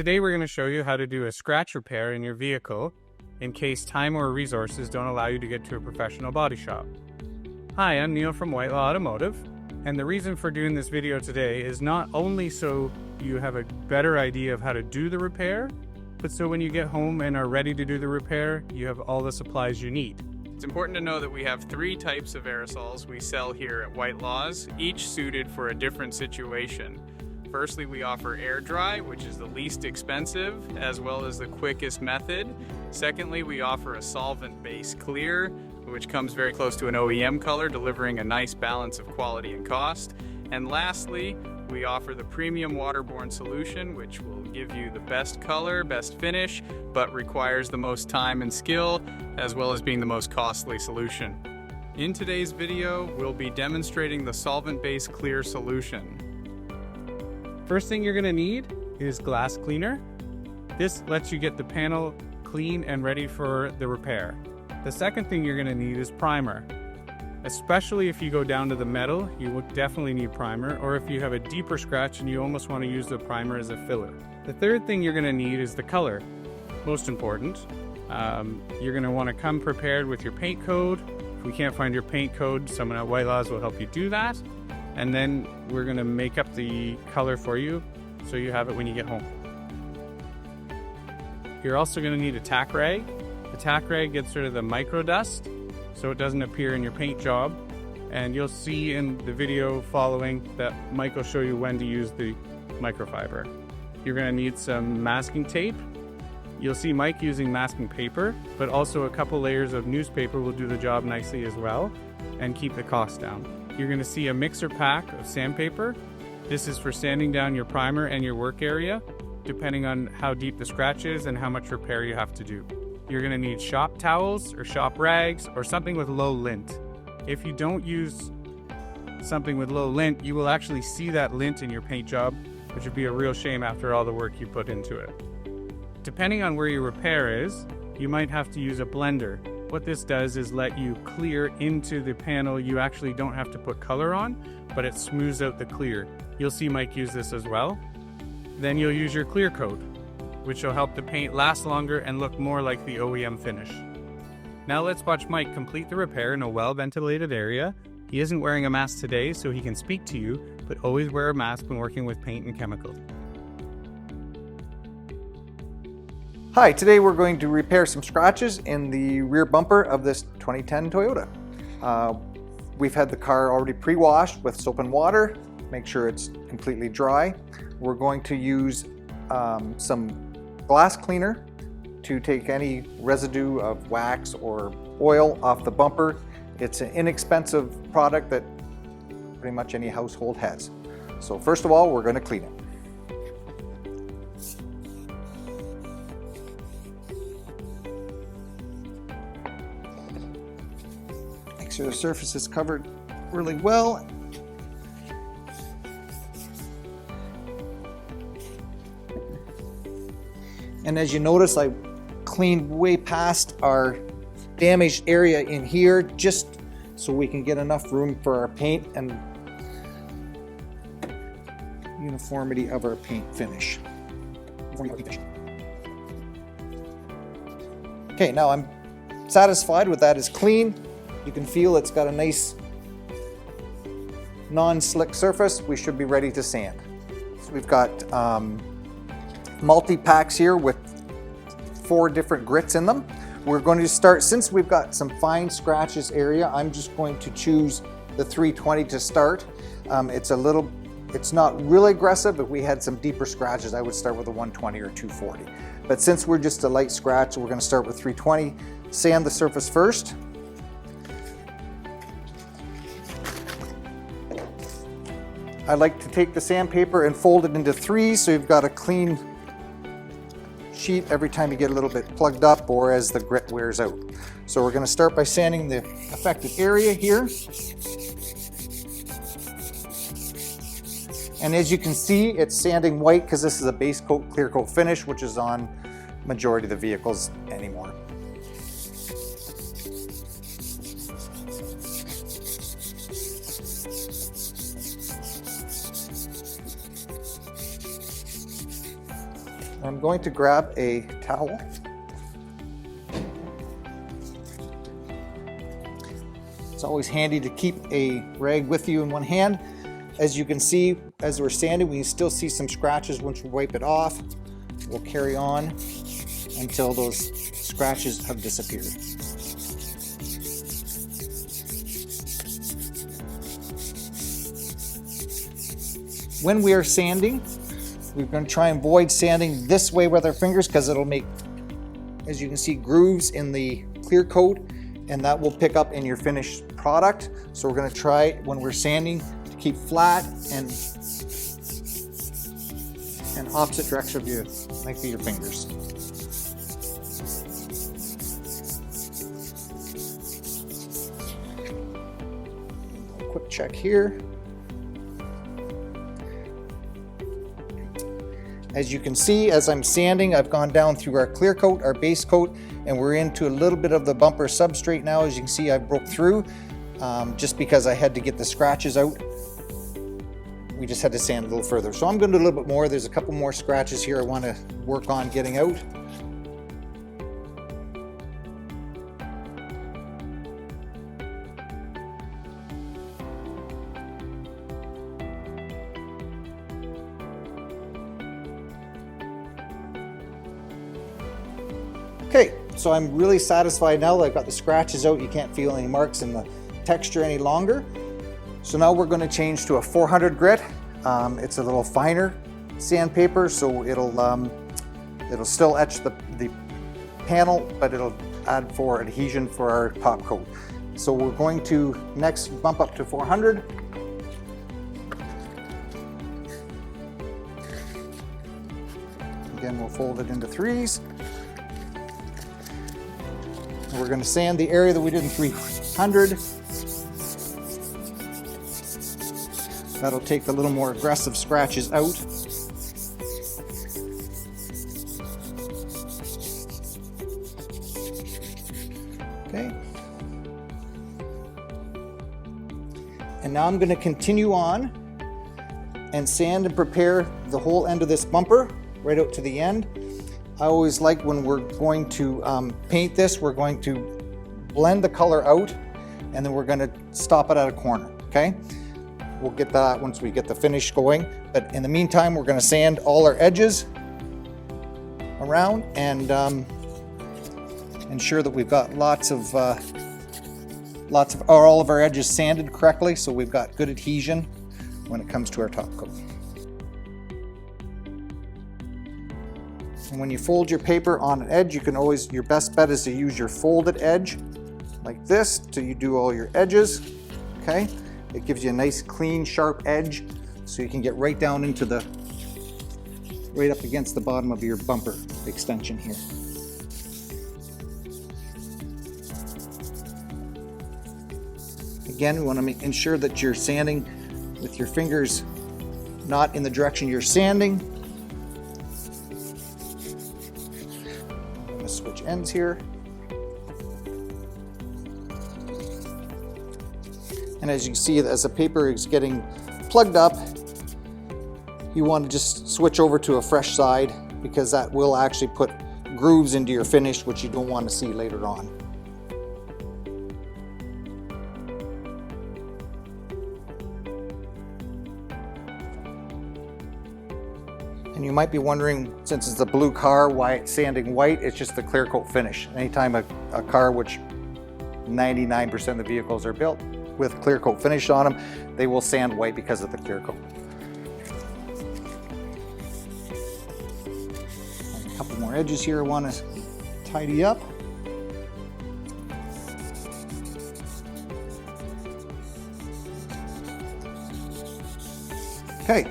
Today we're going to show you how to do a scratch repair in your vehicle in case time or resources don't allow you to get to a professional body shop. Hi, I'm Neil from Whitelaw Automotive, and the reason for doing this video today is not only so you have a better idea of how to do the repair, but so when you get home and are ready to do the repair, you have all the supplies you need. It's important to know that we have 3 types of aerosols we sell here at Whitelaw's, each suited for a different situation. Firstly, we offer air dry, which is the least expensive, as well as the quickest method. Secondly, we offer a solvent-based clear, which comes very close to an OEM color, delivering a nice balance of quality and cost. And lastly, we offer the premium waterborne solution, which will give you the best color, best finish, but requires the most time and skill, as well as being the most costly solution. In today's video, we'll be demonstrating the solvent-based clear solution. First thing you're going to need is glass cleaner. This lets you get the panel clean and ready for the repair. The second thing you're going to need is primer. Especially if you go down to the metal, you will definitely need primer, or if you have a deeper scratch and you almost want to use the primer as a filler. The third thing you're going to need is the color. Most important. You're going to want to come prepared with your paint code. If we can't find your paint code, someone at Whitelaw's will help you do that. And then we're going to make up the color for you so you have it when you get home. You're also going to need a tack rag. The tack rag gets rid of the micro dust so it doesn't appear in your paint job. And you'll see in the video following that Mike will show you when to use the microfiber. You're going to need some masking tape. You'll see Mike using masking paper, but also a couple layers of newspaper will do the job nicely as well and keep the cost down. You're going to see a mixer pack of sandpaper. This is for sanding down your primer and your work area, depending on how deep the scratch is and how much repair you have to do. You're going to need shop towels or shop rags or something with low lint. If you don't use something with low lint, you will actually see that lint in your paint job, which would be a real shame after all the work you put into it. Depending on where your repair is, you might have to use a blender. What this does is let you clear into the panel. You actually don't have to put color on, but it smooths out the clear. You'll see Mike use this as well. Then you'll use your clear coat, which will help the paint last longer and look more like the OEM finish. Now let's watch Mike complete the repair in a well-ventilated area. He isn't wearing a mask today, so he can speak to you, but always wear a mask when working with paint and chemicals. Hi, today we're going to repair some scratches in the rear bumper of this 2010 Toyota. We've had the car already pre-washed with soap and water, make sure it's completely dry. We're going to use some glass cleaner to take any residue of wax or oil off the bumper. It's an inexpensive product that pretty much any household has. So first of all, we're going to clean it. Make sure the surface is covered really well. And as you notice, I cleaned way past our damaged area in here just so we can get enough room for our paint and uniformity of our paint finish. Okay, now I'm satisfied with that. It's clean. You can feel it's got a nice non-slick surface. We should be ready to sand. So we've got multi-packs here with 4 different grits in them. We're going to start, since we've got some fine scratches area, I'm just going to choose the 320 to start. It's not really aggressive. If we had some deeper scratches, I would start with a 120 or 240. But since we're just a light scratch, we're going to start with 320. Sand the surface first. I like to take the sandpaper and fold it into 3 so you've got a clean sheet every time you get a little bit plugged up or as the grit wears out. So we're going to start by sanding the affected area here. And as you can see, it's sanding white because this is a base coat, clear coat finish, which is on majority of the vehicles anymore. I'm going to grab a towel. It's always handy to keep a rag with you in one hand. As you can see, as we're sanding, we can still see some scratches. Once we wipe it off, we'll carry on until those scratches have disappeared. When we are sanding, we're going to try and avoid sanding this way with our fingers because it'll make, as you can see, grooves in the clear coat, and that will pick up in your finished product. So we're going to try, when we're sanding, to keep flat and opposite direction of your length of your fingers. Quick check here. As you can see, as I'm sanding, I've gone down through our clear coat, our base coat, and we're into a little bit of the bumper substrate now. As you can see, I broke through just because I had to get the scratches out. We just had to sand a little further. So I'm going to do a little bit more. There's a couple more scratches here I want to work on getting out. Okay, so I'm really satisfied now that I've got the scratches out. You can't feel any marks in the texture any longer. So now we're going to change to a 400 grit. It's a little finer sandpaper, so it'll still etch the panel, but it'll add for adhesion for our top coat. So we're going to next bump up to 400. Again, we'll fold it into threes. We're going to sand the area that we did in 300. That'll take the little more aggressive scratches out. Okay. And now I'm going to continue on and sand and prepare the whole end of this bumper right out to the end. I always like when we're going to paint this, we're going to blend the color out and then we're going to stop it at a corner, okay? We'll get that once we get the finish going, but in the meantime, we're going to sand all our edges around and ensure that we've got all of our edges sanded correctly, so we've got good adhesion when it comes to our top coat. And when you fold your paper on an edge, you can always, your best bet is to use your folded edge like this till you do all your edges, okay? It gives you a nice clean sharp edge so you can get right down into the, right up against the bottom of your bumper extension here. Again, we want to ensure that you're sanding with your fingers not in the direction you're sanding. I'm going to switch ends here. And as you can see, as the paper is getting plugged up, you want to just switch over to a fresh side because that will actually put grooves into your finish, which you don't want to see later on. And you might be wondering, since it's a blue car, why it's sanding white. It's just the clear coat finish. Anytime a car, which 99% of the vehicles are built with clear coat finish on them, they will sand white because of the clear coat. A couple more edges here I want to tidy up. Okay,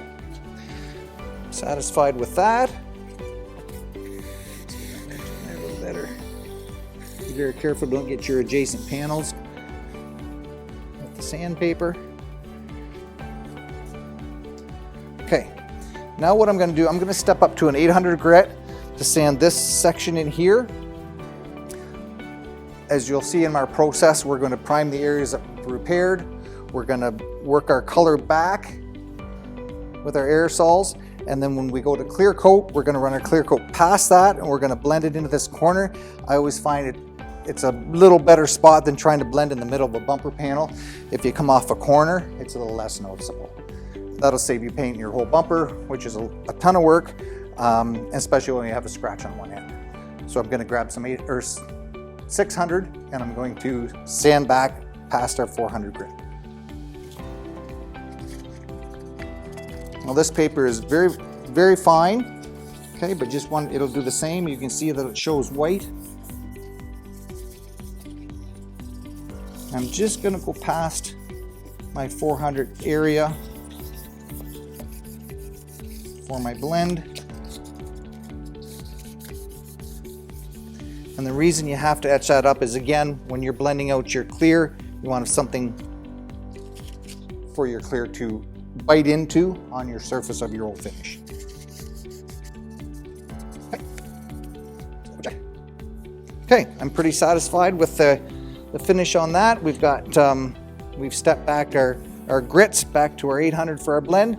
satisfied with that. Let's get that edge in there a little better. Be very careful, don't get your adjacent panels with the sandpaper. Okay, now what I'm going to do, I'm going to step up to an 800 grit to sand this section in here. As you'll see in our process, we're going to prime the areas that we repaired. We're going to work our color back with our aerosols, And then when we go to clear coat, we're gonna run our clear coat past that, and we're gonna blend it into this corner. I always find it's a little better spot than trying to blend in the middle of a bumper panel. If you come off a corner, it's a little less noticeable. That'll save you painting your whole bumper, which is a ton of work, especially when you have a scratch on one end. So I'm gonna grab some 600, and I'm going to sand back past our 400 grit. Now this paper is very, very fine, okay, but it'll do the same. You can see that it shows white. I'm just gonna go past my 400 area for my blend. And the reason you have to etch that up is, again, when you're blending out your clear, you want something for your clear to bite into on your surface of your old finish. Okay, I'm pretty satisfied with the finish on that. We've stepped back our grits back to our 800 for our blend.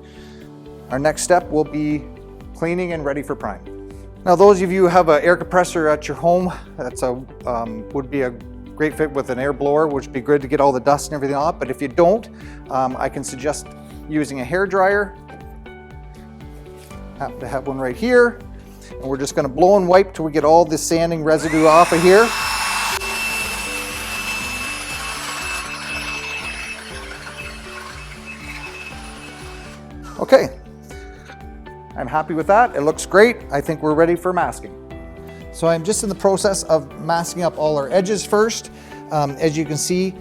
Our next step will be cleaning and ready for prime. Now, those of you who have an air compressor at your home, that's would be a great fit with an air blower, which would be good to get all the dust and everything off. But if you don't, I can suggest using a hair dryer. Happen to have one right here. And we're just gonna blow and wipe till we get all this sanding residue off of here. Okay, I'm happy with that. It looks great. I think we're ready for masking. So I'm just in the process of masking up all our edges first. As you can see,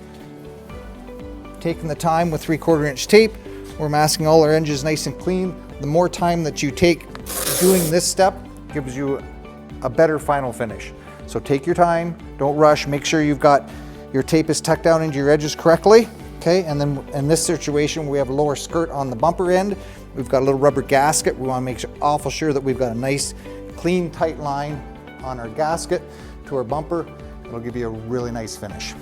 taking the time with 3/4 inch tape, we're masking all our edges nice and clean. The more time that you take doing this step gives you a better final finish. So take your time, don't rush, make sure you've got your tape is tucked down into your edges correctly. Okay, and then in this situation, we have a lower skirt on the bumper end. We've got a little rubber gasket. We want to make awful sure that we've got a nice, clean, tight line on our gasket to our bumper. It'll give you a really nice finish.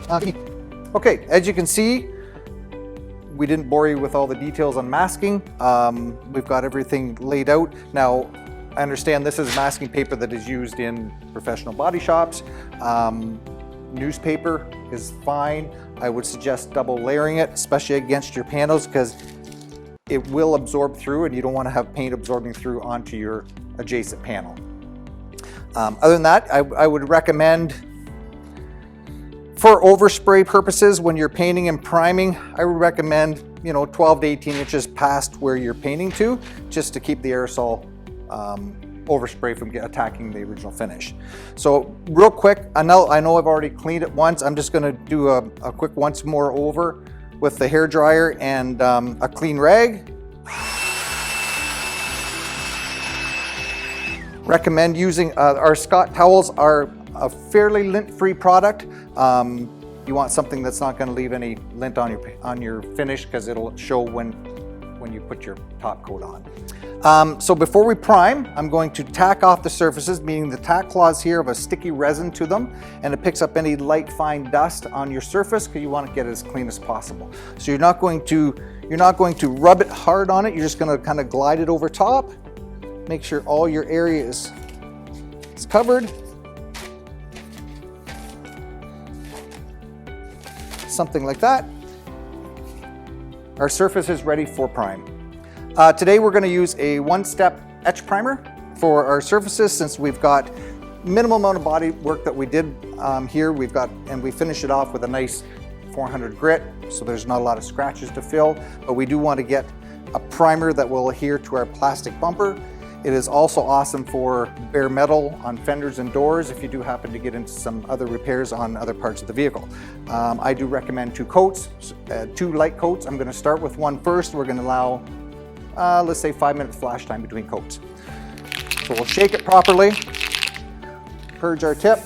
Okay. Okay, as you can see, we didn't bore you with all the details on masking. We've got everything laid out. Now, I understand this is masking paper that is used in professional body shops. Newspaper is fine. I would suggest double layering it, especially against your panels, because it will absorb through and you don't want to have paint absorbing through onto your adjacent panel. Other than that, I would recommend, for overspray purposes, when you're painting and priming, I would recommend 12 to 18 inches past where you're painting to, just to keep the aerosol overspray from attacking the original finish. So real quick, I know I've already cleaned it once. I'm just going to do a quick once more over with the hair dryer and a clean rag. Recommend using our Scott towels. Are a fairly lint-free product. You want something that's not going to leave any lint on your finish, because it'll show when you put your top coat on. So before we prime, I'm going to tack off the surfaces, meaning the tack claws here have a sticky resin to them, and it picks up any light fine dust on your surface, because you want to get it as clean as possible. So you're not going to rub it hard on it. You're just going to kind of glide it over top. Make sure all your area is covered. Something like that. Our surface is ready for prime. Today we're going to use a one-step etch primer for our surfaces, since we've got minimal amount of body work that we did here. We finished it off with a nice 400 grit, so there's not a lot of scratches to fill, but we do want to get a primer that will adhere to our plastic bumper. It is also awesome for bare metal on fenders and doors if you do happen to get into some other repairs on other parts of the vehicle. I do recommend 2 coats, 2 light coats. I'm going to start with one first. We're going to allow let's say 5 minutes flash time between coats. So we'll shake it properly, purge our tip,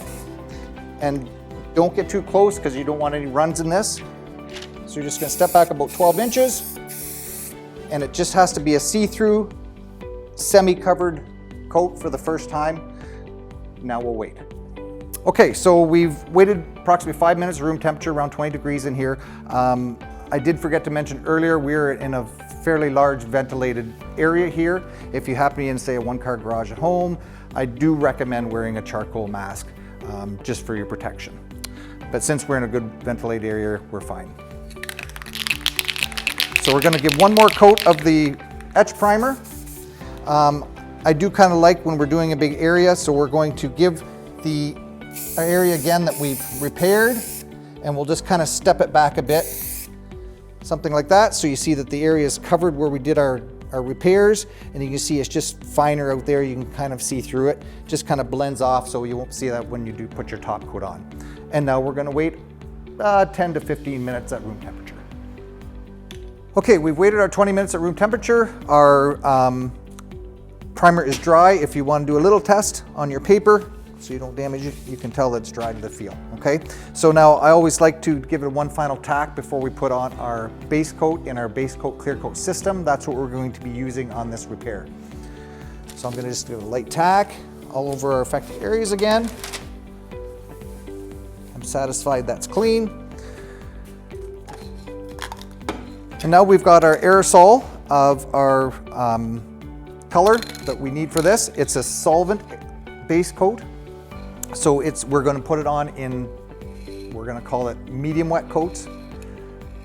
and don't get too close because you don't want any runs in this. So you're just going to step back about 12 inches, and it just has to be a see-through, semi-covered coat for the first time. Now we'll wait. Okay, so we've waited approximately 5 minutes, room temperature around 20 degrees in here. I did forget to mention earlier, we're in a fairly large ventilated area here. If you happen to be in, say, a one-car garage at home, I do recommend wearing a charcoal mask just for your protection. But since we're in a good ventilated area, we're fine. So we're going to give one more coat of the etch primer. I do kind of like when we're doing a big area, so we're going to give the area again that we've repaired, and we'll just kind of step it back a bit. Something like that, so you see that the area is covered where we did our repairs, and you can see it's just finer out there. You can kind of see through it. Just kind of blends off, so you won't see that when you do put your top coat on. And now we're going to wait 10 to 15 minutes at room temperature. Okay, we've waited our 20 minutes at room temperature. Our primer is dry. If you want to do a little test on your paper, so you don't damage it, you can tell that it's dry to the feel, okay? So now I always like to give it one final tack before we put on our base coat in our base coat clear coat system. That's what we're going to be using on this repair. So I'm gonna just do a light tack all over our affected areas again. I'm satisfied that's clean. And now we've got our aerosol of our color that we need for this. It's a solvent-based coat. So we're going to put it on in, we're going to call it medium wet coats.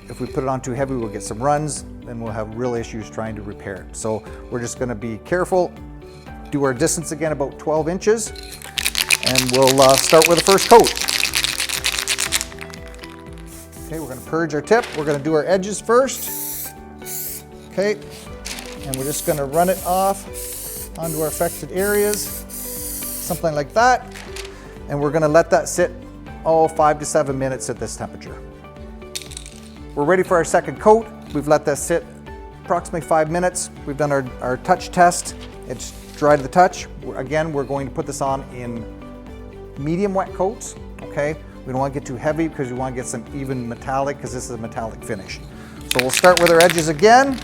If we put it on too heavy, we'll get some runs, then we'll have real issues trying to repair it. So we're just going to be careful, do our distance again about 12 inches, and we'll start with the first coat. Okay, we're going to purge our tip. We're going to do our edges first. Okay, and we're just going to run it off onto our affected areas, something like that. And we're going to let that sit 5 to 7 minutes at this temperature. We're ready for our second coat. We've let this sit approximately 5 minutes. We've done our touch test. It's dry to the touch. Again, we're going to put this on in medium wet coats, okay? We don't want to get too heavy because we want to get some even metallic, because this is a metallic finish. So we'll start with our edges again.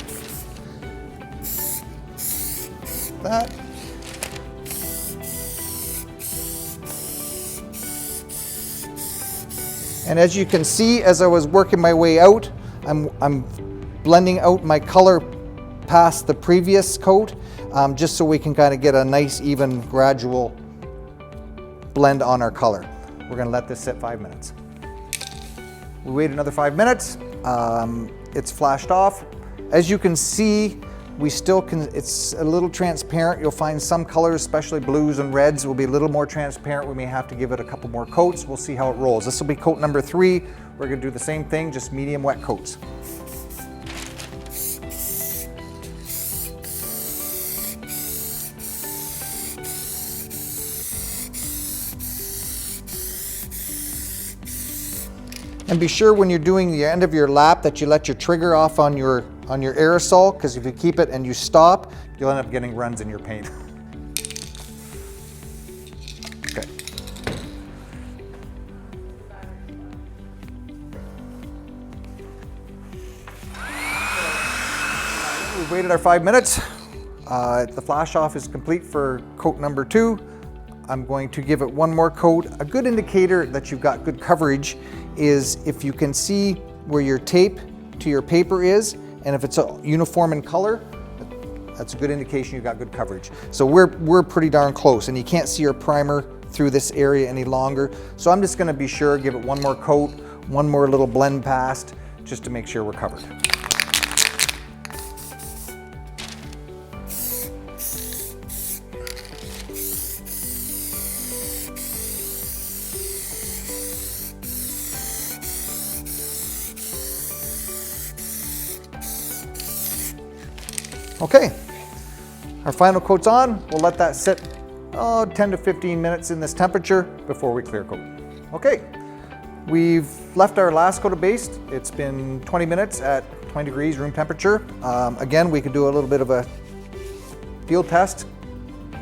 That. And as you can see, as I was working my way out, I'm blending out my color past the previous coat, just so we can kind of get a nice, even, gradual blend on our color. We're going to let this sit 5 minutes. We wait another 5 minutes. It's flashed off. As you can see, we still can, it's a little transparent. You'll find some colors, especially blues and reds, will be a little more transparent. We may have to give it a couple more coats. We'll see how it rolls. This will be coat number 3. We're going to do the same thing, just medium wet coats. And be sure when you're doing the end of your lap that you let your trigger off on your aerosol, because if you keep it and you stop, you'll end up getting runs in your paint. Okay. We've waited our 5 minutes. The flash off is complete for coat number 2. I'm going to give it one more coat. A good indicator that you've got good coverage is if you can see where your tape to your paper is, and if it's uniform in color, that's a good indication you've got good coverage. So we're pretty darn close, and you can't see your primer through this area any longer. So I'm just going to be sure, give it one more coat, one more little blend past, just to make sure we're covered. Okay, our final coat's on. We'll let that sit 10 to 15 minutes in this temperature before we clear coat. Okay, we've left our last coat of base. It's been 20 minutes at 20 degrees room temperature. Again, we could do a little bit of a field test,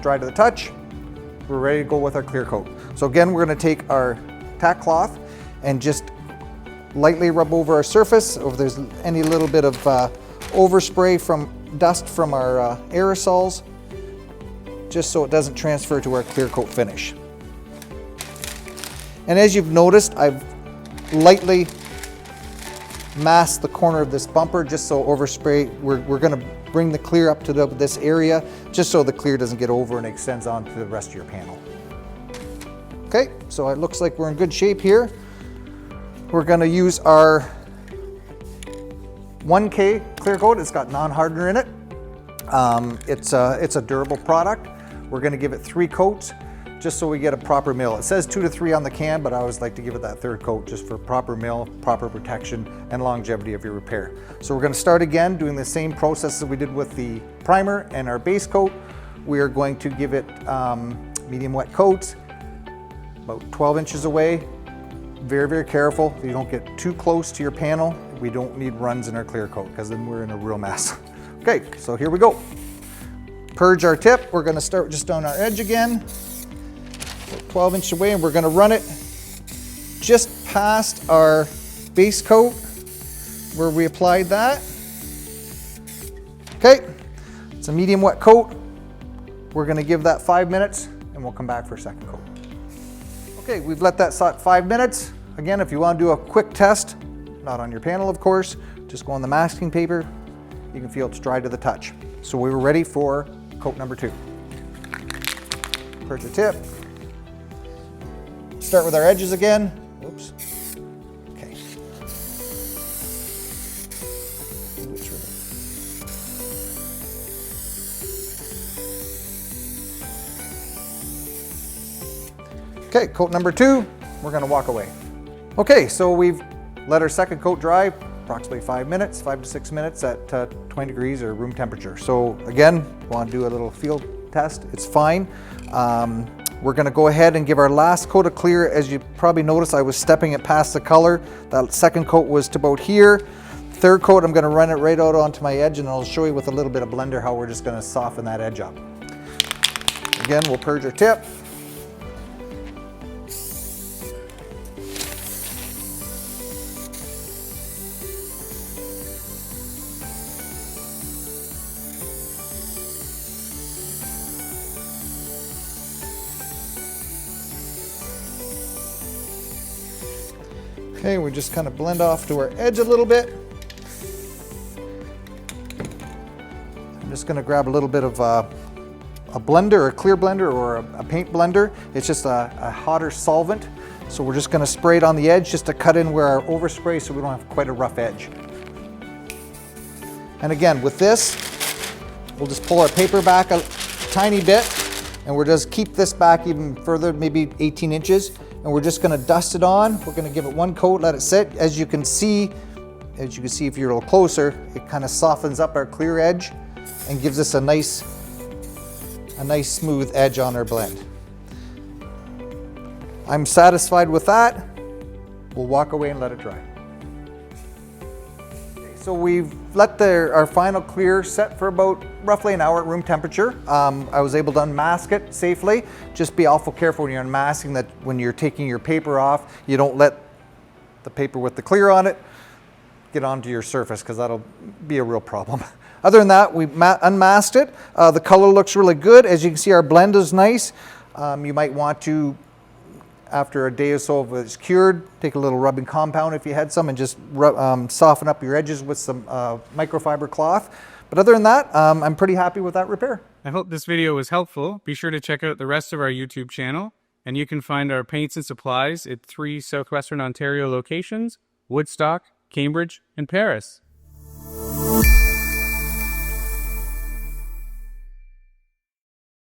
dry to the touch. We're ready to go with our clear coat. So again, we're going to take our tack cloth and just lightly rub over our surface. If there's any little bit of overspray from dust from our aerosols, just so it doesn't transfer to our clear coat finish. And as you've noticed, I've lightly masked the corner of this bumper just so overspray, we're going to bring the clear up to this area just so the clear doesn't get over and extends onto the rest of your panel. Okay, so it looks like we're in good shape here. We're going to use our 1K clear coat. It's got non-hardener in it. It's a durable product. We're going to give it 3 coats just so we get a proper mill. It says 2 to 3 on the can, but I always like to give it that 3rd coat just for proper mill, proper protection, and longevity of your repair. So we're going to start again doing the same process that we did with the primer and our base coat. We are going to give it medium wet coats, about 12 inches away. Very, very careful. You don't get too close to your panel. We don't need runs in our clear coat because then we're in a real mess. Okay, so here we go. Purge our tip. We're going to start just on our edge again. 12 inches away, and we're going to run it just past our base coat where we applied that. Okay, it's a medium wet coat. We're going to give that 5 minutes and we'll come back for a second coat. Okay, we've let that sit 5 minutes. Again, if you want to do a quick test, not on your panel of course, just go on the masking paper. You can feel it's dry to the touch. So we were ready for coat number 2. Purge the tip. Start with our edges again. Oops. Okay. Okay, coat number 2, we're going to walk away. Okay, so we've let our second coat dry, approximately 5 minutes, 5 to 6 minutes at 20 degrees or room temperature. So again, want to do a little field test, it's fine. We're going to go ahead and give our last coat of clear. As you probably noticed, I was stepping it past the color. That second coat was to about here. 3rd coat, I'm going to run it right out onto my edge, and I'll show you with a little bit of blender how we're just going to soften that edge up. Again, we'll purge our tip. Okay, we just kind of blend off to our edge a little bit. I'm just going to grab a little bit of a blender, a clear blender or a paint blender. It's just a hotter solvent. So we're just going to spray it on the edge just to cut in where our overspray so we don't have quite a rough edge. And again, with this, we'll just pull our paper back a tiny bit and we'll just keep this back even further, maybe 18 inches. And we're just going to dust it on. We're going to give it 1 coat, let it sit. As you can see if you're a little closer, it kind of softens up our clear edge and gives us a nice smooth edge on our blend. I'm satisfied with that. We'll walk away and let it dry. So we've let our final clear set for about roughly an hour at room temperature. I was able to unmask it safely. Just be awful careful when you're unmasking that when you're taking your paper off, you don't let the paper with the clear on it get onto your surface because that'll be a real problem. Other than that, we unmasked it. The color looks really good. As you can see, our blend is nice. You might want to, after a day or so if it's cured, take a little rubbing compound if you had some and just soften up your edges with some microfiber cloth. But other than that, I'm pretty happy with that repair. I hope this video was helpful. Be sure to check out the rest of our YouTube channel, and you can find our paints and supplies at 3 Southwestern Ontario locations: Woodstock, Cambridge, and Paris.